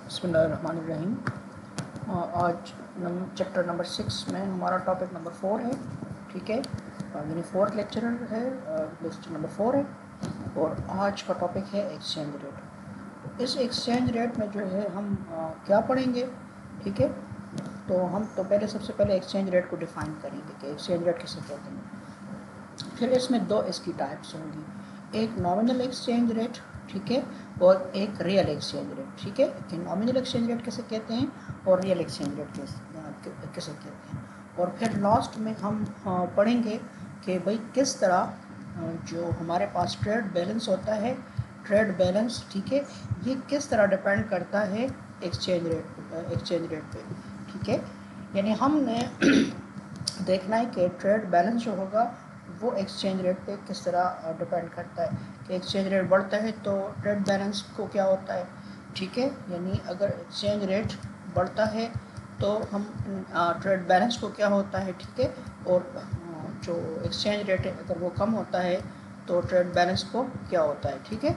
बिस्मिल्लाहिर्रहमानिर्रहीम। आज chapter number 6 में हमारा टॉपिक नंबर 4 है। ठीक है, यानी फोर्थ लेक्चर है, लेक्चर नंबर 4 है और आज का टॉपिक है एक्सचेंज रेट। इस एक्सचेंज रेट में जो है हम क्या पढ़ेंगे, ठीक है। तो हम पहले सबसे पहले एक्सचेंज रेट को डिफ़ाइन करेंगे कि एक्सचेंज रेट किसे कहते हैं। फिर इसमें दो इसकी टाइप्स होंगी, एक नॉमिनल एक्सचेंज रेट, ठीक है, और एक रियल एक्सचेंज रेट। ठीक है, कि नॉमिनल एक्सचेंज रेट किसे कहते हैं और रियल एक्सचेंज रेट किसे कहते हैं। और फिर लास्ट में हम पढ़ेंगे कि भाई किस तरह जो हमारे पास ट्रेड बैलेंस होता है, ट्रेड बैलेंस, ठीक है, ये किस तरह डिपेंड करता है एक्सचेंज रेट पे। ठीक है, यानी हमने देखना है कि ट्रेड बैलेंस जो होगा वो एक्सचेंज रेट पे किस तरह डिपेंड करता है। कि एक्सचेंज रेट बढ़ता है तो ट्रेड बैलेंस को क्या होता है, ठीक है। यानी अगर एक्सचेंज रेट बढ़ता है तो हम ट्रेड बैलेंस को क्या होता है, ठीक है। और जो एक्सचेंज रेट है अगर वो कम होता है तो ट्रेड बैलेंस को क्या होता है, ठीक है।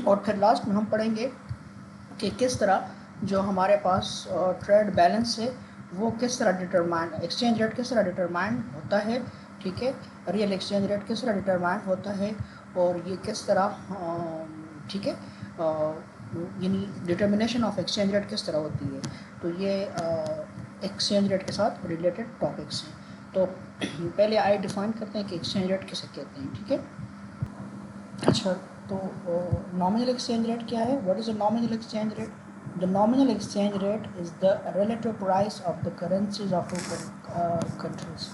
और फिर लास्ट में हम पढ़ेंगे कि किस तरह जो हमारे पास ट्रेड बैलेंस है वो किस तरह डिटरमाइन, एक्सचेंज रेट किस तरह डिटरमाइन होता है, ठीक है। रियल एक्सचेंज रेट किस तरह डिटरमाइन होता है और ये किस तरह, ठीक है, यानी डिटर्मिनेशन ऑफ एक्सचेंज रेट किस तरह होती है। तो ये एक्सचेंज रेट के साथ रिलेटेड टॉपिक्स हैं। तो पहले आई डिफाइन करते हैं कि एक्सचेंज रेट किसे कहते हैं, ठीक है। अच्छा, तो नॉमिनल एक्सचेंज रेट क्या है? What is a nominal exchange rate? The nominal exchange rate is the relative price of the currencies of two countries.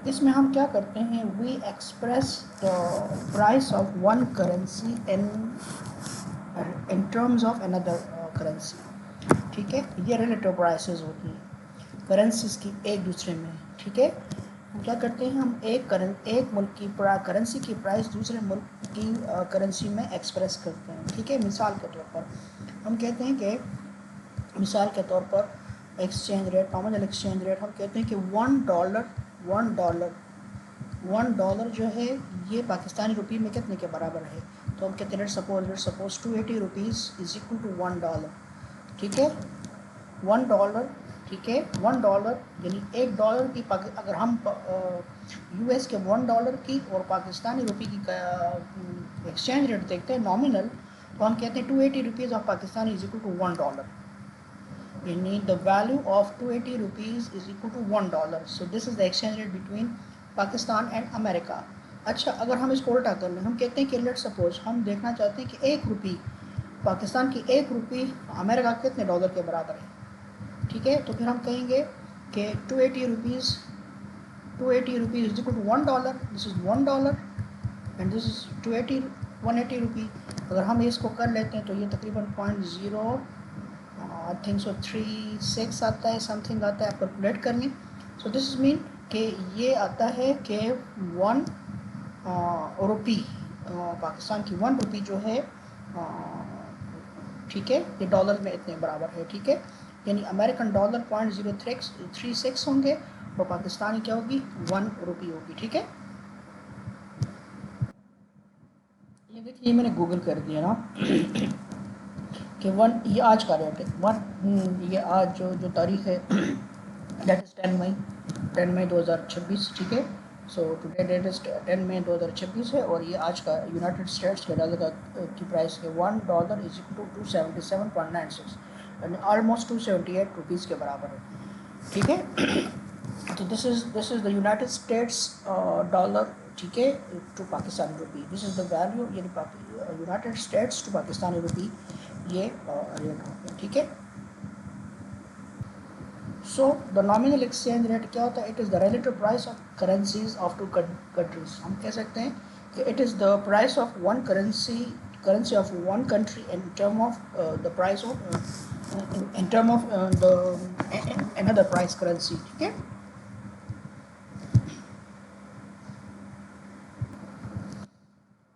इसमें हम क्या करते हैं, we express the price of one currency in terms of another currency. ठीक है, ये relative prices होती हैं करेंसीज की एक दूसरे में। ठीक है, हम क्या करते हैं, हम एक मुल्क की करेंसी की प्राइस दूसरे मुल्क की करेंसी में एक्सप्रेस करते हैं। ठीक है, मिसाल के तौर पर हम कहते हैं कि मिसाल के तौर पर exchange rate, nominal exchange rate, हम कहते हैं कि $1 जो है ये पाकिस्तानी रुपये में कितने के बराबर है। तो हम कहते हैं let's suppose 280 rupees is equal to $1। ठीक है, $1, ठीक है, $1 यानी $1 की अगर हम यूएस के $1 की और पाकिस्तानी रुपये की एक्सचेंज रेट देखते हैं नॉमिनल, तो हम कहते हैं 280 rupees of Pakistani is equal to $1, यानी the value of 280 rupees is equal to $1। So this is the exchange rate between Pakistan and America. अच्छा, अगर हम इसको उल्टा कर लें, हम कहते हैं कि लेट्स सपोज हम देखना चाहते हैं कि 1 रुपये पाकिस्तान की 1 रुपये अमेरिका के कितने डॉलर के बराबर है। ठीक है, तो फिर हम कहेंगे कि 280 rupees is equal to $1। This is $1 and this is 180 rupee. अगर हम इसको कर लेते हैं तो ये तकरीबन 0.0 आई थिंक सो 36 आता है, समथिंग आता है, आप कैलकुलेट कर लें। सो दिस इज़ मीन कि ये आता है कि 1 रुपी पाकिस्तान की 1 रुपी जो है, ठीक है, ये डॉलर में इतने बराबर है। ठीक है, यानी अमेरिकन डॉलर 0.036 होंगे और पाकिस्तानी क्या होगी, 1 रुपी होगी। ठीक है, ये देखिए मैंने गूगल कर दिया ना कि ये आज का रेट है। ये आज जो तारीख है दैट इज़ 10 मई 2026। ठीक है, सो टुडे डेट इज़ 10 मई 2026 है और ये आज का यूनाइटेड स्टेट्स के डॉलर की प्राइस है $1 इज इक्वल टू 277.96, यानी ऑलमोस्ट 278 रुपीज़ के बराबर है। ठीक है, तो this is the United States dollar, ठीक है, to Pakistani rupee. This is the value, यानी United States to Pakistani rupee ये रेट होगा। ठीक है, so the nominal exchange rate क्या होता है, it is the relative price of currencies of two countries. हम कह सकते हैं कि it is the price of one currency of one country in term of the price of in term of the another price currency. ठीक है,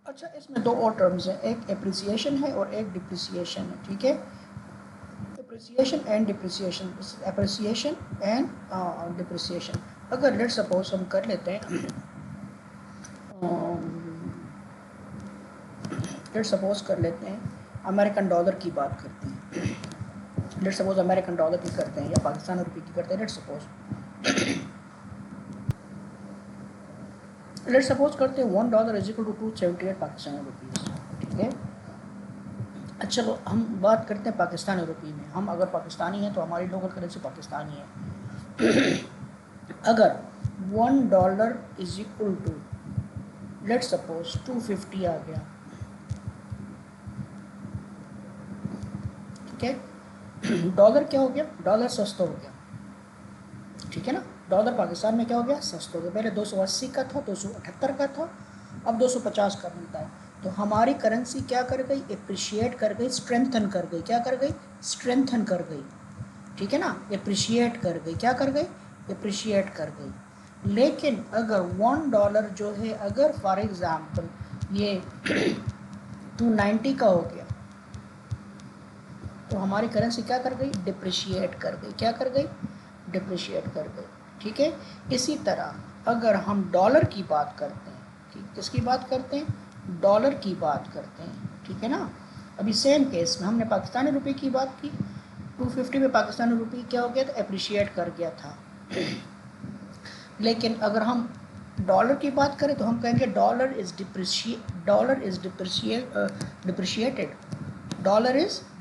अच्छा, इसमें दो और टर्म्स हैं, एक एप्रिसिएशन है और एक डिप्रिसिएशन है। ठीक है, appreciation and depreciation, appreciation and depreciation. अगर लेट्स सपोज हम कर लेते हैं, लेट्स सपोज कर लेते हैं अमेरिकन डॉलर की बात करते हैं। लेट्स सपोज अमेरिकन डॉलर की करते हैं या पाकिस्तानी रुपये की करते हैं। लेट्स सपोज करते हैं $1 is equal to 278 Pakistani rupees, ठीक है। अच्छा चलो हम बात करते हैं पाकिस्तानी रुपये में। हम अगर पाकिस्तानी हैं तो हमारी लोकल करेंसी पाकिस्तानी है। अगर $1 is equal to let's suppose 250 आ गया, ठीक है। डॉलर क्या हो गया, डॉलर सस्ता हो गया, ठीक है ना। डॉलर पाकिस्तान में क्या हो गया, सस्ता हो गया। पहले 280 का था, 278 का था, अब 250 का मिलता है। तो हमारी करेंसी क्या कर गई, एप्रिशिएट कर गई, स्ट्रेंथन कर गई। क्या कर गई, स्ट्रेंथन कर गई, ठीक है ना। एप्रिशिएट कर गई, क्या कर गई, एप्रिशिएट कर गई। लेकिन अगर $1 जो है, अगर फॉर एग्जांपल ये 290 का हो गया, तो हमारी करेंसी क्या कर गई, डिप्रिशिएट कर गई। क्या कर गई, डिप्रिशिएट कर गई, ठीक है। इसी तरह अगर हम डॉलर की बात करते हैं, ठीक, किसकी बात करते हैं, डॉलर की बात करते हैं, ठीक है ना। अभी सेम केस में हमने पाकिस्तानी रुपये की बात की, 250 में पाकिस्तानी रुपये क्या हो गया था, एप्रिशिएट कर गया था। लेकिन अगर हम डॉलर की बात करें तो हम कहेंगे dollar is depreciated, dollar is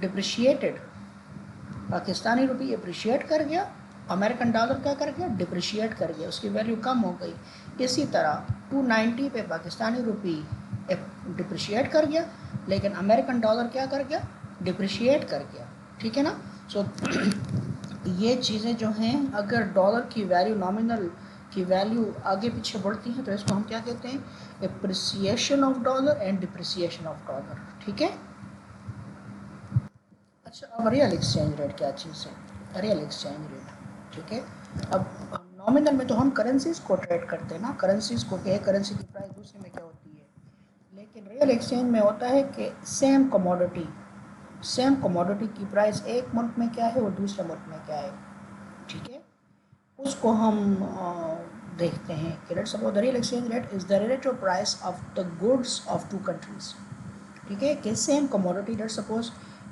depreciated. Pakistani रुपये एप्रिशिएट कर गया, अमेरिकन डॉलर क्या कर गया, डिप्रिशिएट कर गया, उसकी वैल्यू कम हो गई। इसी तरह 290 पे पाकिस्तानी रुपये डिप्रिशिएट कर गया, लेकिन अमेरिकन डॉलर क्या कर गया, डिप्रिशिएट कर गया, ठीक है ना। सो ये चीज़ें जो हैं, अगर डॉलर की वैल्यू, नॉमिनल की वैल्यू आगे पीछे बढ़ती हैं तो इसको हम क्या कहते हैं, appreciation of dollar and depreciation of dollar, ठीक है। अच्छा, अब रियल एक्सचेंज रेट क्या चीज़ है, रियल एक्सचेंज रेट, ठीक है। अब नॉमिनल में तो हम करेंसीज को ट्रेड करते हैं ना, करेंसीज को, क्या करेंसी की प्राइस दूसरे में क्या होती है। लेकिन रियल एक्सचेंज में होता है कि सेम कमोडिटी की प्राइस एक मुल्क में क्या है और दूसरे मुल्क में क्या है, ठीक है। उसको हम देखते हैं कि let's suppose the real exchange rate is the relative price of the goods of two countries, ठीक है। कि सेम कमोडिटी, लेट्स सपोज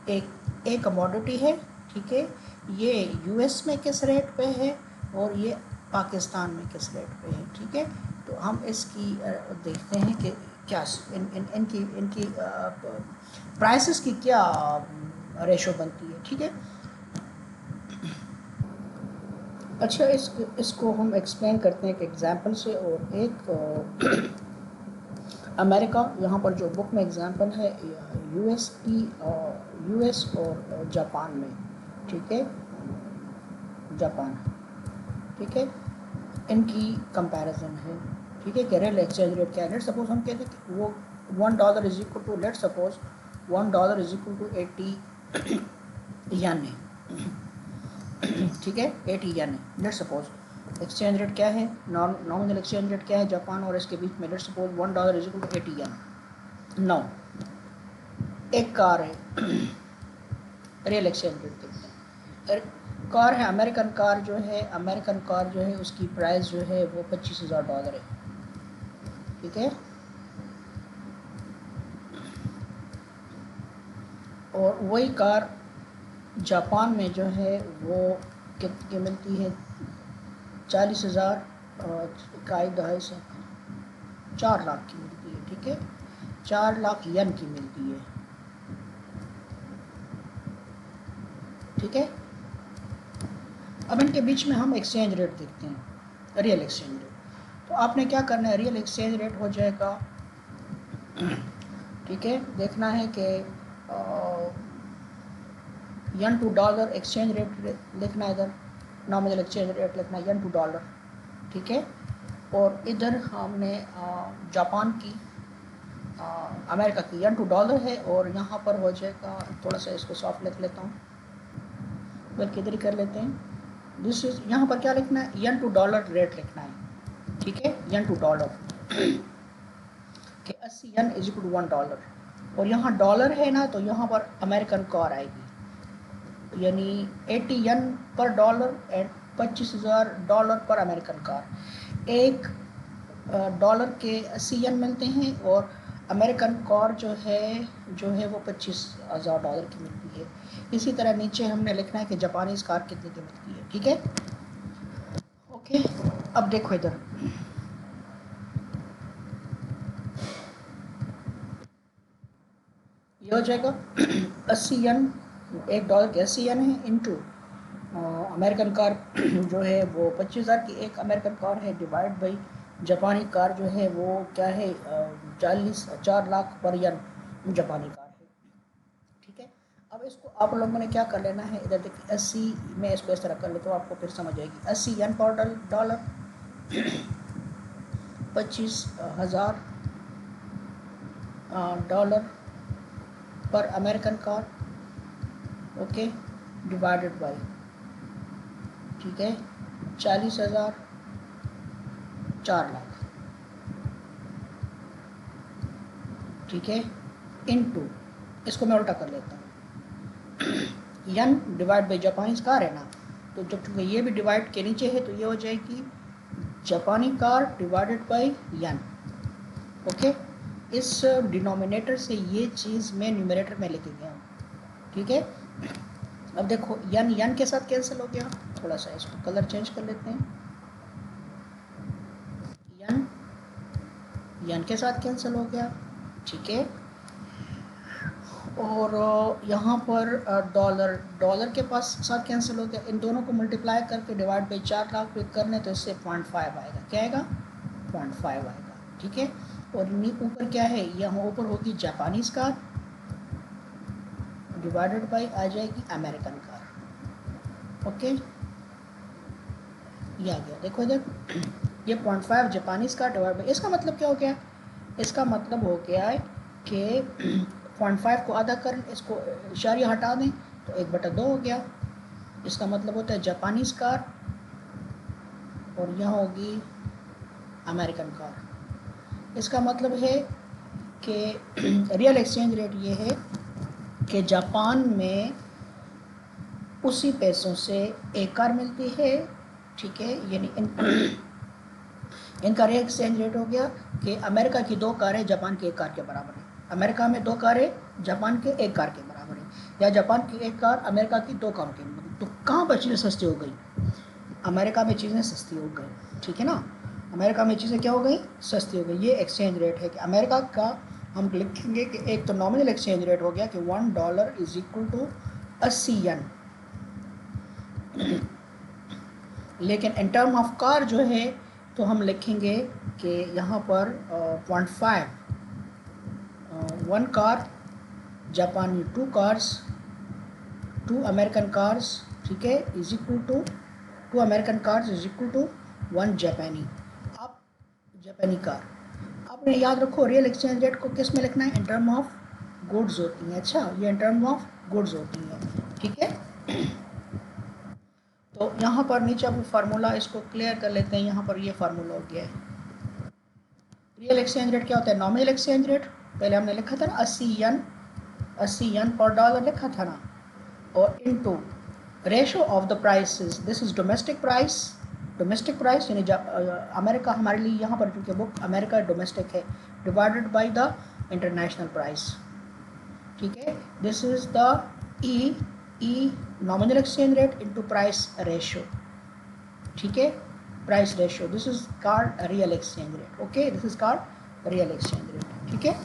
एक कमोडिटी है, ठीक है, ये यूएस में किस रेट पे है और ये पाकिस्तान में किस रेट पे है, ठीक है। तो हम इसकी देखते हैं कि क्या इनकी प्राइसेस की क्या रेशो बनती है, ठीक है। अच्छा, इसको हम एक्सप्लेन करते हैं एक एग्जांपल से। और एक अमेरिका, यहाँ पर जो बुक में एग्जांपल है यूएस और जापान में, ठीक है, जापान, ठीक है, इनकी कंपैरिजन है, ठीक है, कि रियल एक्सचेंज रेट क्या है। लेट्स सपोज हम कहते हैं कि वो $1 is equal to, let's suppose $1 is equal to 80 yen है, ठीक है, 80 यन है। लेट्स सपोज एक्सचेंज रेट क्या है, नॉमिनल एक्सचेंज रेट क्या है जापान और इसके बीच में, let's suppose $1 is equal to 80 yen. Now एक कार है, रियल एक्सचेंज रेट देखते हैं। कार है अमेरिकन कार जो है उसकी प्राइस जो है वो $25,000 है, ठीक है। और वही कार जापान में जो है वो कितनी मिलती है, 40,000 इकाई दहाई से 4 लाख की मिलती है, ठीक है, 4 लाख यन की मिलती है, ठीक है। अब इनके बीच में हम एक्सचेंज रेट देखते हैं, रियल एक्सचेंज रेट। तो आपने क्या करना है, रियल एक्सचेंज रेट हो जाएगा, ठीक है, देखना है कि यन टू डॉलर एक्सचेंज रेट लिखना है, इधर नॉमिनल एक्सचेंज रेट लिखना है यन टू डॉलर, ठीक है। और इधर हमने जापान की, अमेरिका की यन टू डॉलर है, और यहाँ पर हो जाएगा, थोड़ा सा इसको सॉफ्ट लिख लेता हूँ, बल्कि इधर ही कर लेते हैं। दिस इज, यहाँ पर क्या लिखना है, यन टू डॉलर रेट लिखना है, ठीक है, यन टू डॉलर कि 80 यन इज इक्वल टू $1। और यहाँ डॉलर है ना, तो यहाँ पर अमेरिकन कार आएगी, यानी 80 यन पर डॉलर एंड $25,000 पर अमेरिकन कार। एक डॉलर के 80 यन मिलते हैं और अमेरिकन कार जो है वो $25,000 की मिलती है। इसी तरह नीचे हमने लिखना है कि जापानीज़ कार कितनी कीमत की है, ठीक है। ओके, अब देखो इधर ये हो जाएगा 80 यन, $1 के 80 यन है, इंटू अमेरिकन कार जो है वो 25,000 की एक अमेरिकन कार है, डिवाइड बाई जापानी कार जो है वो क्या है 4 लाख पर यन जापानी कार है, ठीक है। अब इसको आप लोगों ने क्या कर लेना है, इधर देखिए 80 में इसको इस तरह कर ले तो आपको फिर समझ आएगी। 80 यन पर डॉलर 25,000 डॉलर पर American car, okay, divided by, ठीक है, 40,000, 4 लाख, ठीक है, इनटू, इसको मैं उल्टा कर लेता हूँ, यन डिवाइड बाई जापानीज कार है ना, तो जब चूँकि ये भी डिवाइड के नीचे है तो ये हो जाएगी जापानी car divided by N, okay. इस डिनोमिनेटर से ये चीज़ मैं न्यूमरेटर में लेके गया हूँ, ठीक है। अब देखो यन यन के साथ कैंसिल हो गया, थोड़ा सा इसको कलर चेंज कर लेते हैं, यन यन के साथ कैंसिल हो गया, ठीक है। और यहाँ पर डॉलर डॉलर के पास साथ कैंसिल हो गया, इन दोनों को मल्टीप्लाई करके डिवाइड बाई 4 लाख पे करने तो इससे 0.5 आएगा, क्या आएगा 0.5 आएगा, ठीक है। और ऊपर क्या है, यहाँ ऊपर होगी जापानीज़ कार डिवाइडेड बाई आ जाएगी अमेरिकन कार, ओके, ये आ गया। देखो इधर ये 0.5 जापानीज़ कार डिवाइड बाई, इसका मतलब क्या हो गया, इसका मतलब हो गया है कि 0.5 को आधा कर, इसको इशारिया हटा दें तो 1/2 हो गया। इसका मतलब होता है जापानीज़ कार और यहाँ होगी अमेरिकन कार। इसका मतलब है कि रियल एक्सचेंज रेट ये है कि जापान में उसी पैसों से एक कार मिलती है, ठीक है, यानी इनका रियल एक्सचेंज रेट हो गया कि अमेरिका की 2 कारें जापान की 1 कार के बराबर है, अमेरिका में 2 कारें जापान के 1 कार के बराबर है, या जापान की 1 कार अमेरिका की 2 कारों के बराबर। तो कहाँ पर चीज़ें सस्ती हो गई, अमेरिका में चीज़ें सस्ती हो गई, ठीक है ना, अमेरिका में चीज़ें क्या हो गई, सस्ती हो गई। ये एक्सचेंज रेट है कि अमेरिका का हम लिखेंगे कि एक तो नॉमिनल एक्सचेंज रेट हो गया कि $1 इज इक्वल टू 80 यन, लेकिन इन टर्म ऑफ कार जो है तो हम लिखेंगे कि यहाँ पर 0.5 1 कार जापानी 2 कार्स 2 अमेरिकन कार्स, ठीक है, is equal to 2 American cars is equal to 1 जापानी, आप जापानी कार। आपने याद रखो रियल एक्सचेंज रेट को किस में लिखना है, इन टर्म ऑफ गुड्स होती हैं, अच्छा ये इन टर्म ऑफ गुड्स होती हैं, ठीक है। तो यहाँ पर नीचे अब फार्मूला इसको क्लियर कर लेते हैं, यहाँ पर ये फार्मूला हो गया है। रियल एक्सचेंज रेट क्या होता है, नॉमिनल एक्सचेंज रेट, पहले हमने लिखा था ना 80 यन पर डॉलर लिखा था ना, और into ratio of the prices, this is domestic price यानी अमेरिका हमारे लिए यहाँ पर चूँकि बुक अमेरिका डोमेस्टिक है, divided by the international price, ठीक है। This is the E nominal exchange rate into price ratio, ठीक है, price ratio, this is called real exchange rate, okay, this is called real exchange rate, ठीक है।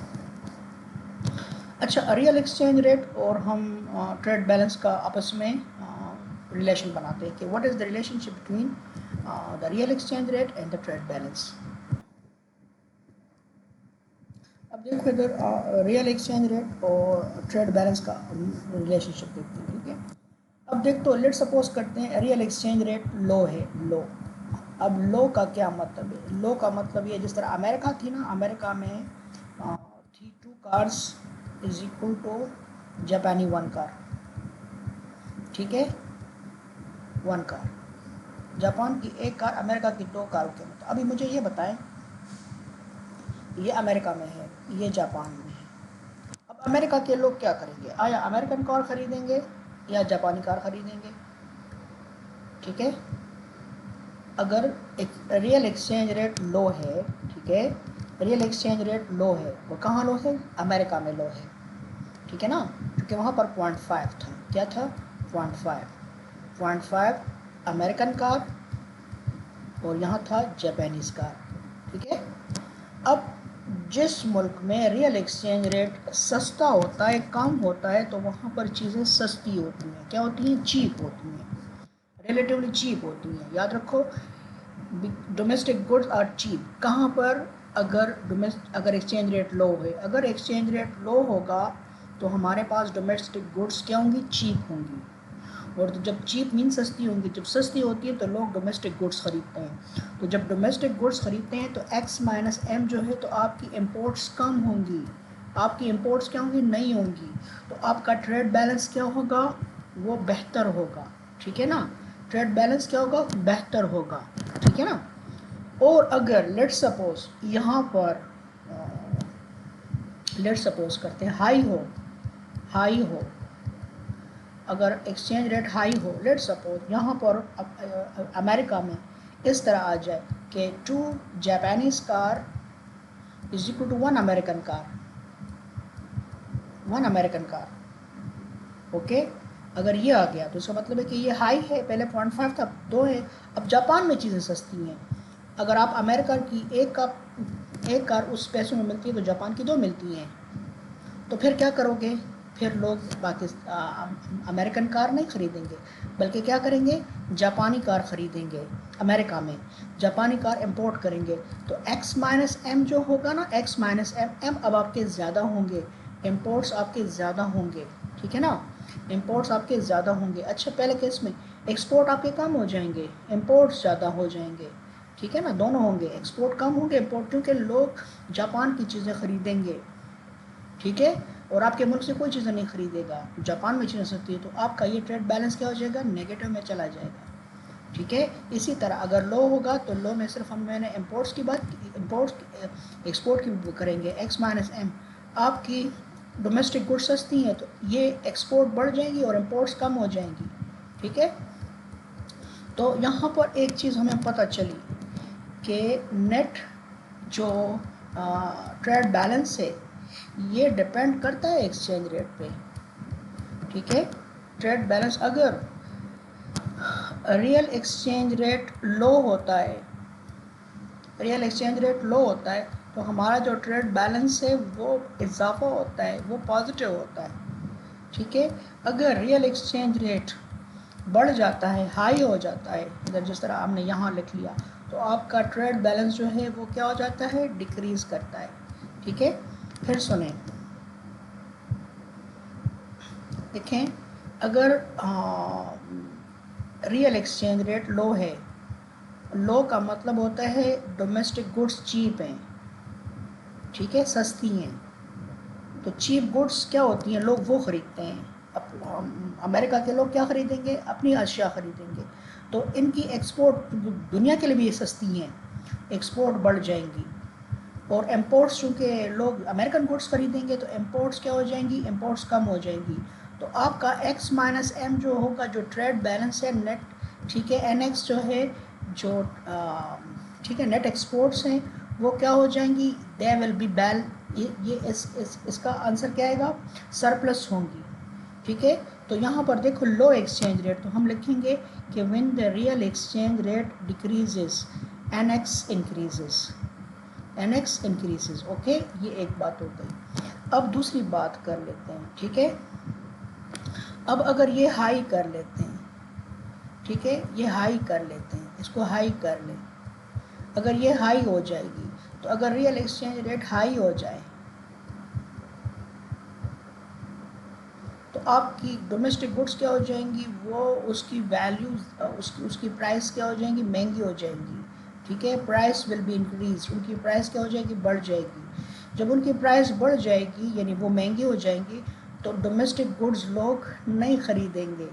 अच्छा, real exchange rate और हम trade balance का आपस में रिलेशन बनाते हैं कि what is the relationship between the real exchange rate and the trade balance. अब देखो इधर रियल एक्सचेंज रेट और ट्रेड बैलेंस का रिलेशनशिप देखते हैं, ठीक है। अब देख तो लेट सपोज करते हैं रियल एक्सचेंज रेट लो है, लो। अब लो का क्या मतलब है, लो का मतलब ये जिस तरह अमेरिका थी ना, अमेरिका में थी 2 कार्स इज इक्वल टू जापानी 1 कार, ठीक है, 1 कार, जापान की 1 कार अमेरिका की 2 कारों के मतलब। अभी मुझे ये बताएं, ये अमेरिका में है, ये जापान में है, अब अमेरिका के लोग क्या करेंगे, आया अमेरिकन कार खरीदेंगे या जापानी कार खरीदेंगे, ठीक है। अगर एक रियल एक्सचेंज रेट लो है, ठीक है, रियल एक्सचेंज रेट लो है, वो कहाँ लो है, अमेरिका में लो है, ठीक है ना, क्योंकि वहाँ पर 0.5 था। क्या था? 0.5 अमेरिकन कार और यहाँ था जापानीज़ कार। ठीक है। अब जिस मुल्क में रियल एक्सचेंज रेट सस्ता होता है, कम होता है, तो वहाँ पर चीज़ें सस्ती होती हैं। क्या होती हैं? चीप होती हैं, रिलेटिवली चीप होती हैं। याद रखो, डोमेस्टिक गुड्स आर चीप। कहाँ पर? अगर एक्सचेंज रेट लो है। अगर एक्सचेंज रेट लो होगा तो हमारे पास डोमेस्टिक गुड्स क्या होंगी? चीप होंगी। और तो जब चीप मीन सस्ती होंगी, जब सस्ती होती है तो लोग डोमेस्टिक गुड्स ख़रीदते हैं। तो जब डोमेस्टिक गुड्स ख़रीदते हैं तो x माइनस एम जो है, तो आपकी इम्पोर्ट्स कम होंगी। आपकी इम्पोर्ट्स क्या होंगी? नहीं होंगी। तो आपका ट्रेड बैलेंस क्या होगा? वो बेहतर होगा। ठीक है ना? ट्रेड बैलेंस क्या होगा? बेहतर होगा। ठीक है ना? और अगर लेट्स सपोज यहाँ पर लेट्स सपोज करते हैं हाई हो, अगर एक्सचेंज रेट हाई हो, लेट्स सपोज यहाँ पर अमेरिका में इस तरह आ जाए कि 2 Japanese car is equal to 1 American car. Okay. अगर ये आ गया तो इसका मतलब है कि ये हाई है, पहले 0.5 था, 2 है। अब जापान में चीज़ें सस्ती हैं। अगर आप अमेरिका की एक कार उस पैसों में मिलती है तो जापान की 2 मिलती हैं। तो फिर क्या करोगे? फिर लोग अमेरिकन कार नहीं ख़रीदेंगे, बल्कि क्या करेंगे? जापानी कार ख़रीदेंगे। अमेरिका में जापानी कार इंपोर्ट करेंगे। तो x माइनस एम जो होगा ना, x माइनस एम अब आपके ज़्यादा होंगे, इम्पोर्ट्स आपके ज़्यादा होंगे। ठीक है ना? इम्पोर्ट्स आपके ज़्यादा होंगे। अच्छा, पहले केस में एक्सपोर्ट आपके कम हो जाएंगे, इम्पोर्ट्स ज़्यादा हो जाएंगे। ठीक है ना? दोनों होंगे, एक्सपोर्ट कम होंगे, इम्पोर्ट, क्योंकि लोग जापान की चीज़ें ख़रीदेंगे। ठीक है। और आपके मुल्क से कोई चीज़ें नहीं खरीदेगा, जापान में चीज़ें सस्ती है, तो आपका ये ट्रेड बैलेंस क्या हो जाएगा? नेगेटिव में चला जाएगा। ठीक है। इसी तरह अगर लो होगा तो लो में सिर्फ मैंने इम्पोर्ट्स की बात की, एक्सपोर्ट की करेंगे। x माइनस एम, आपकी डोमेस्टिक गुड्स सस्ती हैं तो ये एक्सपोर्ट बढ़ जाएंगी और इम्पोर्ट्स कम हो जाएंगी। ठीक है। तो यहाँ पर एक चीज़ हमें पता चली कि नेट जो ट्रेड बैलेंस है ये डिपेंड करता है एक्सचेंज रेट पे। ठीक है। ट्रेड बैलेंस अगर रियल एक्सचेंज रेट लो होता है, तो हमारा जो ट्रेड बैलेंस है वो इजाफा होता है, वो पॉजिटिव होता है। ठीक है। अगर रियल एक्सचेंज रेट बढ़ जाता है, हाई हो जाता है, अगर जिस तरह आपने यहाँ लिख लिया, तो आपका ट्रेड बैलेंस जो है वो क्या हो जाता है? डिक्रीज़ करता है। ठीक है। फिर सुने, देखें, अगर रियल एक्सचेंज रेट लो है, लो का मतलब होता है डोमेस्टिक गुड्स चीप हैं। ठीक है, सस्ती हैं। तो चीप गुड्स क्या होती हैं? लोग वो ख़रीदते हैं। अमेरिका के लोग क्या ख़रीदेंगे? अपनी अशिया ख़रीदेंगे। तो इनकी एक्सपोर्ट दुनिया के लिए भी ये सस्ती हैं, एक्सपोर्ट बढ़ जाएंगी। और इम्पोर्ट्स, चूँकि लोग अमेरिकन गुड्स ख़रीदेंगे तो इम्पोर्ट्स क्या हो जाएंगी? इम्पोर्ट्स कम हो जाएंगी। तो आपका x माइनस एम जो होगा, जो ट्रेड बैलेंस है नेट, ठीक है, NX जो है, जो ठीक है, नेट एक्सपोर्ट्स हैं, वो क्या हो जाएंगी? दे विल बी बैल, ये इसका आंसर क्या आएगा? सरप्लस होंगी। ठीक है। तो यहाँ पर देखो लो एक्सचेंज रेट, तो हम लिखेंगे कि when the real exchange rate decreases NX increases. Okay, ये एक बात हो गई। अब दूसरी बात कर लेते हैं। ठीक है। अब अगर ये हाई कर लेते हैं, ठीक है, ये हाई कर लेते हैं, इसको हाई कर लें। अगर ये हाई हो जाएगी, तो अगर रियल एक्सचेंज रेट हाई हो जाए तो आपकी डोमेस्टिक गुड्स क्या हो जाएंगी? वो उसकी वैल्यू, उसकी प्राइस क्या हो जाएंगी? महंगी हो जाएंगी। ठीक है। प्राइस विल बी इंक्रीज, उनकी प्राइस क्या हो जाएगी? बढ़ जाएगी। जब उनकी प्राइस बढ़ जाएगी, यानी वो महंगी हो जाएंगी, तो डोमेस्टिक गुड्स लोग नहीं ख़रीदेंगे।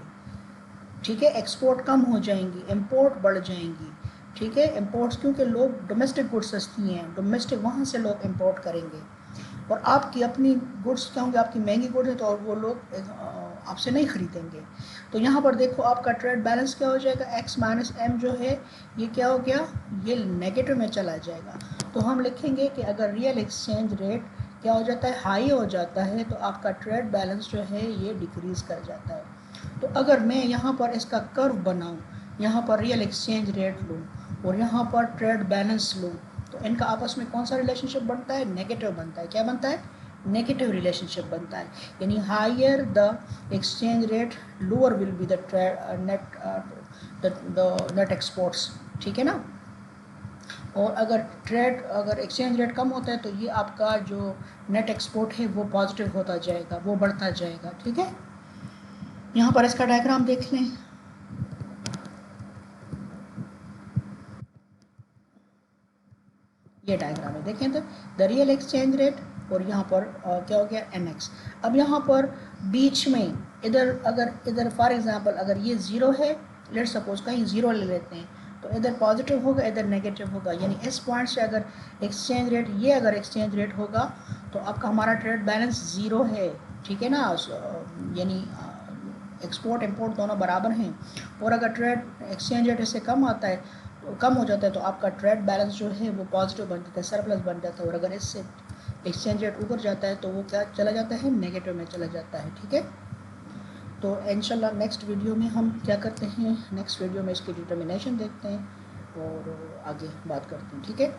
ठीक है। एक्सपोर्ट कम हो जाएंगी, इंपोर्ट बढ़ जाएंगी। ठीक है। इंपोर्ट्स, क्योंकि लोग डोमेस्टिक गुड्स सस्ती हैं, डोमेस्टिक वहाँ से लोग इंपोर्ट करेंगे, और आपकी अपनी गुड्स क्या होंगी? आपकी महंगी गुड्स हैं, तो वो लोग आपसे नहीं ख़रीदेंगे। तो यहाँ पर देखो आपका ट्रेड बैलेंस क्या हो जाएगा? x माइनस एम जो है ये क्या हो गया? ये नेगेटिव में चला जाएगा। तो हम लिखेंगे कि अगर रियल एक्सचेंज रेट क्या हो जाता है, हाई हो जाता है, तो आपका ट्रेड बैलेंस जो है ये डिक्रीज़ कर जाता है। तो अगर मैं यहाँ पर इसका कर्व बनाऊँ, यहाँ पर रियल एक्सचेंज रेट लूँ और यहाँ पर ट्रेड बैलेंस लूँ, तो इनका आपस में कौन सा रिलेशनशिप बनता है, नेगेटिव बनता है। क्या बनता है, नेगेटिव रिलेशनशिप बनता है। यानी higher the exchange rate lower will be the net exports, ठीक है ना। और अगर एक्सचेंज रेट कम होता है तो ये आपका जो नेट एक्सपोर्ट है वो पॉजिटिव होता जाएगा, वो बढ़ता जाएगा, ठीक है। यहाँ पर इसका डायग्राम देख लें। ये डायग्राम है, देखें तो द रियल एक्सचेंज रेट और यहाँ पर क्या हो गया, NX। अब यहाँ पर बीच में इधर फॉर एग्जांपल अगर ये ज़ीरो है, लेट सपोज कहीं ज़ीरो ले लेते हैं, तो इधर पॉजिटिव होगा, इधर नेगेटिव होगा। यानी इस पॉइंट से अगर एक्सचेंज रेट होगा तो आपका हमारा ट्रेड बैलेंस ज़ीरो है, ठीक है ना। यानी एक्सपोर्ट इंपोर्ट दोनों बराबर हैं। और अगर ट्रेड एक्सचेंज रेट इससे कम आता है, तो कम हो जाता है, तो आपका ट्रेड बैलेंस जो है वो पॉजिटिव बन जाता है, सरप्लस बन जाता है। और अगर इससे एक्सचेंज रेट ऊपर जाता है तो वो क्या चला जाता है, नेगेटिव में चला जाता है, ठीक है। तो इंशाल्लाह नेक्स्ट वीडियो में हम क्या करते हैं, नेक्स्ट वीडियो में इसकी डिटर्मिनेशन देखते हैं और आगे बात करते हैं, ठीक है।